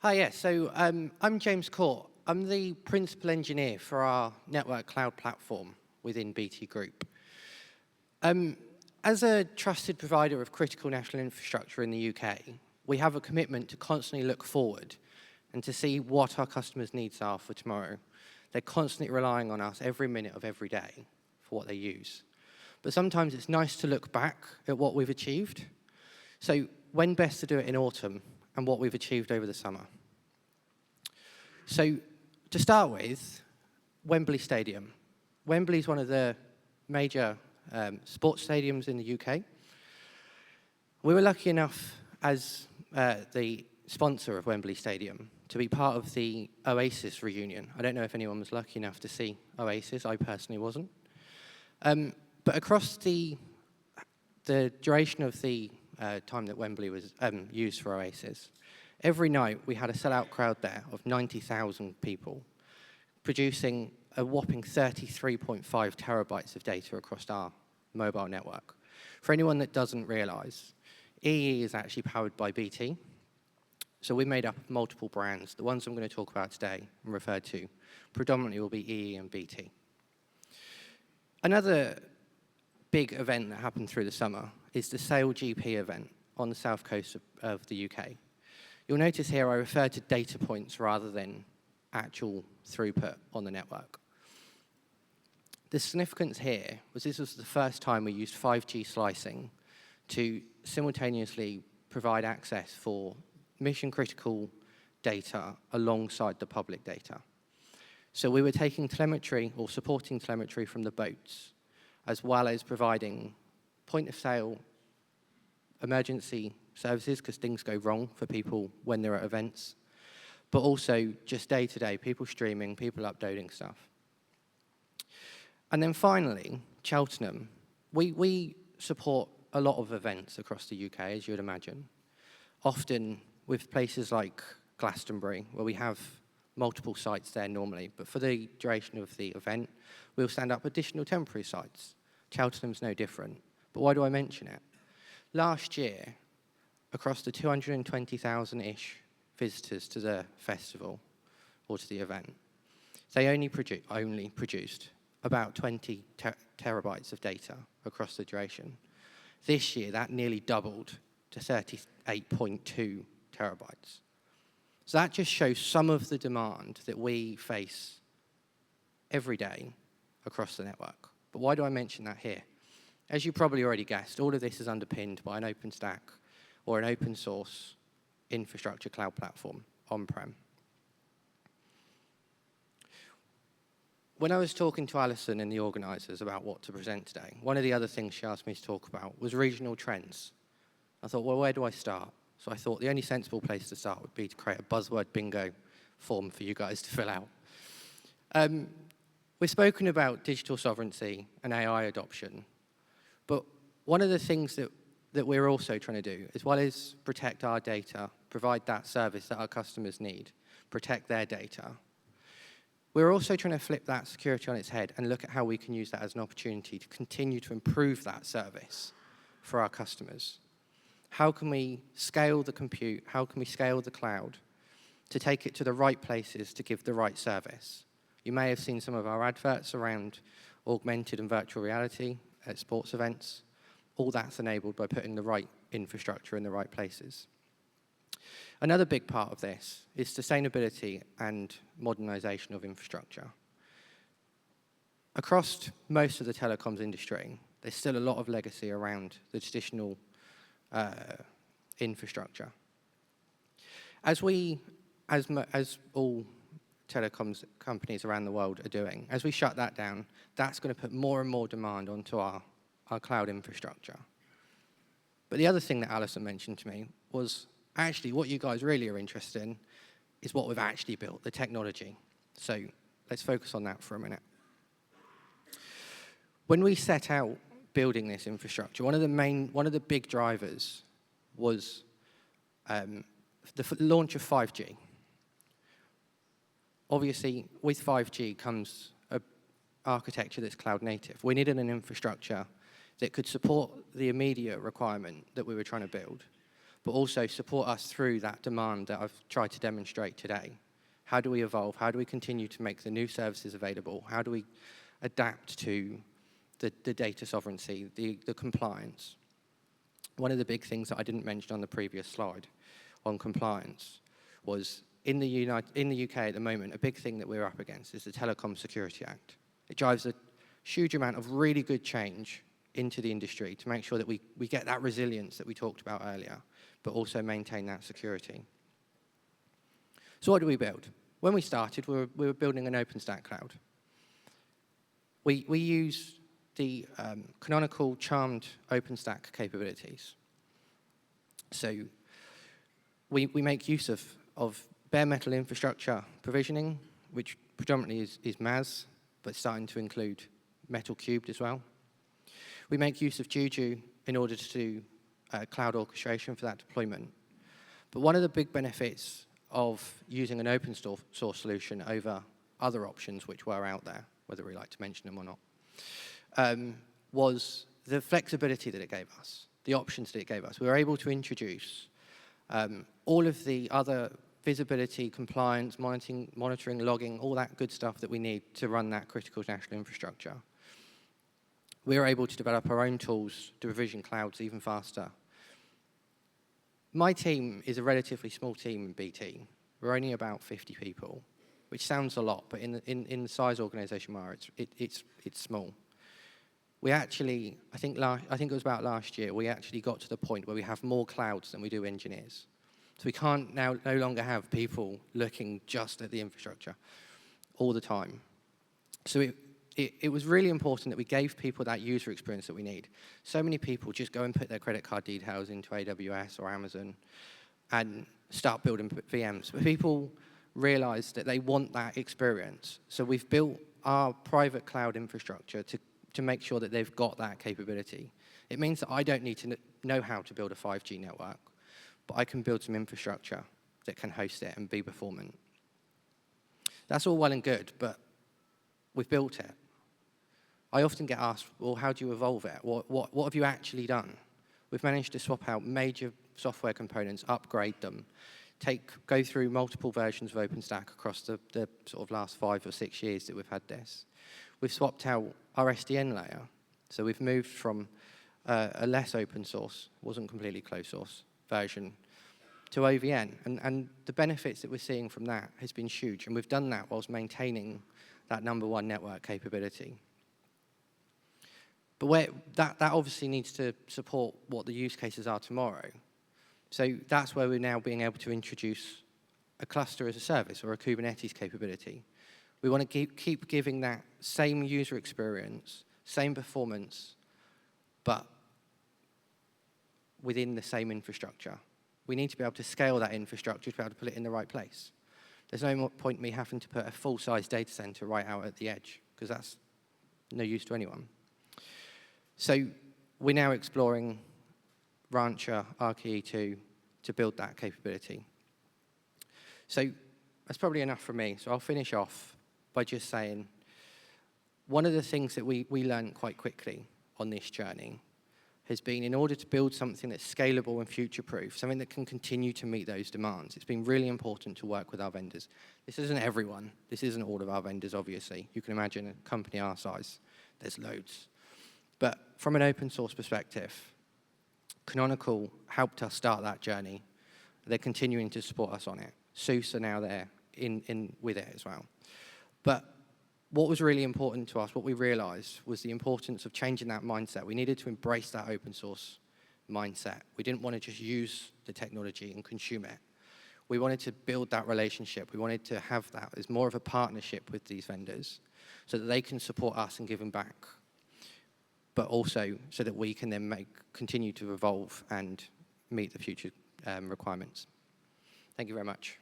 Hi, yeah. I'm James Court. I'm the principal engineer for our network cloud platform within BT Group. As a trusted provider of critical national infrastructure in the UK, we have a commitment to constantly look forward and to see what our customers' needs are for tomorrow. They're constantly relying on us every minute of every day for what they use. But sometimes it's nice to look back at what we've achieved. So when best to do it in autumn and what we've achieved over the summer. So to start with, Wembley Stadium. Wembley is one of the major sports stadiums in the UK. We were lucky enough as the sponsor of Wembley Stadium to be part of the Oasis reunion. I don't know if anyone was lucky enough to see Oasis. I personally wasn't. But across the duration of the time that Wembley was used for Oasis, every night we had a sellout crowd there of 90,000 people, producing a whopping 33.5 terabytes of data across our mobile network. For anyone that doesn't realize, EE is actually powered by BT. So we're made up of multiple brands. The ones I'm going to talk about today and refer to predominantly will be EE and BT. Another big event that happened through the summer is the SailGP event on the south coast of the UK. You'll notice here I refer to data points rather than actual throughput on the network. The significance here was this was the first time we used 5G slicing to simultaneously provide access for mission-critical data alongside the public data. So we were taking telemetry or supporting telemetry from the boats, as well as providing point-of-sale emergency services, because things go wrong for people when they're at events, but also just day-to-day, people streaming, people uploading stuff. And then finally, Cheltenham. We support a lot of events across the UK, as you would imagine, often with places like Glastonbury, where we have multiple sites there normally, but for the duration of the event, we'll stand up additional temporary sites. Cheltenham's no different. But why do I mention it? Last year, across the 220,000-ish visitors to the festival or to the event, they only produced about 20 terabytes of data across the duration. This year, that nearly doubled to 38.2 terabytes. So that just shows some of the demand that we face every day across the network. But why do I mention that here? As you probably already guessed, all of this is underpinned by an OpenStack or an open source infrastructure cloud platform on-prem. When I was talking to Alison and the organizers about what to present today, one of the other things she asked me to talk about was regional trends. I thought, well, where do I start? So I thought the only sensible place to start would be to create a buzzword bingo form for you guys to fill out. We've spoken about digital sovereignty and AI adoption, but one of the things that we're also trying to do, as well as protect our data, provide that service that our customers need, protect their data, we're also trying to flip that security on its head and look at how we can use that as an opportunity to continue to improve that service for our customers. How can we scale the compute? How can we scale the cloud to take it to the right places to give the right service? You may have seen some of our adverts around augmented and virtual reality at sports events. All that's enabled by putting the right infrastructure in the right places. Another big part of this is sustainability and modernization of infrastructure. Across most of the telecoms industry, there's still a lot of legacy around the traditional infrastructure. As all telecoms companies around the world are doing, as we shut that down, that's going to put more and more demand onto our cloud infrastructure. But the other thing that Alison mentioned to me was actually what you guys really are interested in is what we've actually built, the technology. So let's focus on that for a minute. When we set out building this infrastructure, one of the big drivers was the launch of 5G. Obviously, with 5G comes an architecture that's cloud native. We needed an infrastructure that could support the immediate requirement that we were trying to build, but also support us through that demand that I've tried to demonstrate today. How do we evolve? How do we continue to make the new services available? How do we adapt to the data sovereignty, the compliance? One of the big things that I didn't mention on the previous slide on compliance was in the UK at the moment, a big thing that we're up against is the Telecom Security Act. It drives a huge amount of really good change into the industry to make sure that we get that resilience that we talked about earlier, but also maintain that security. So what do we build? When we started, we were building an OpenStack cloud. We use the canonical charmed OpenStack capabilities. So we make use of bare metal infrastructure provisioning, which predominantly is MAS, but starting to include metal cubed as well. We make use of Juju in order to do cloud orchestration for that deployment. But one of the big benefits of using an open source solution over other options which were out there, whether we like to mention them or not, was the flexibility that it gave us, the options that it gave us. We were able to introduce all of the other visibility, compliance, monitoring, logging, all that good stuff that we need to run that critical national infrastructure. We were able to develop our own tools to provision clouds even faster. My team is a relatively small team in BT. We're only about 50 people, which sounds a lot, but in the size organisation we are, it's small. We actually, I think it was about last year, we actually got to the point where we have more clouds than we do engineers. So we can't no longer have people looking just at the infrastructure all the time. So it was really important that we gave people that user experience that we need. So many people just go and put their credit card details into AWS or Amazon and start building VMs. But people realize that they want that experience. So we've built our private cloud infrastructure to make sure that they've got that capability. It means that I don't need to know how to build a 5G network, but I can build some infrastructure that can host it and be performant. That's all well and good, but we've built it. I often get asked, well, how do you evolve it? What have you actually done? We've managed to swap out major software components, upgrade them, go through multiple versions of OpenStack across the sort of last 5 or 6 years that we've had this. We've swapped out our SDN layer. So we've moved from a less open source, wasn't completely closed source version, to OVN. And the benefits that we're seeing from that has been huge. And we've done that whilst maintaining that #1 network capability. But that obviously needs to support what the use cases are tomorrow. So that's where we're now being able to introduce a cluster as a service or a Kubernetes capability. We want to keep giving that same user experience, same performance, but within the same infrastructure. We need to be able to scale that infrastructure to be able to put it in the right place. There's no more point me having to put a full-size data center right out at the edge, because that's no use to anyone. So we're now exploring Rancher, RKE2 to build that capability. So that's probably enough from me. So I'll finish off by just saying one of the things that we learned quite quickly on this journey has been, in order to build something that's scalable and future-proof, something that can continue to meet those demands, it's been really important to work with our vendors. This isn't everyone. This isn't all of our vendors, obviously. You can imagine a company our size, there's loads. But from an open source perspective, Canonical helped us start that journey. They're continuing to support us on it. SUSE are now there with it as well. But what was really important to us, what we realized, was the importance of changing that mindset. We needed to embrace that open source mindset. We didn't want to just use the technology and consume it. We wanted to build that relationship. We wanted to have that as more of a partnership with these vendors so that they can support us and give them back, but also so that we can then continue to evolve and meet the future requirements. Thank you very much.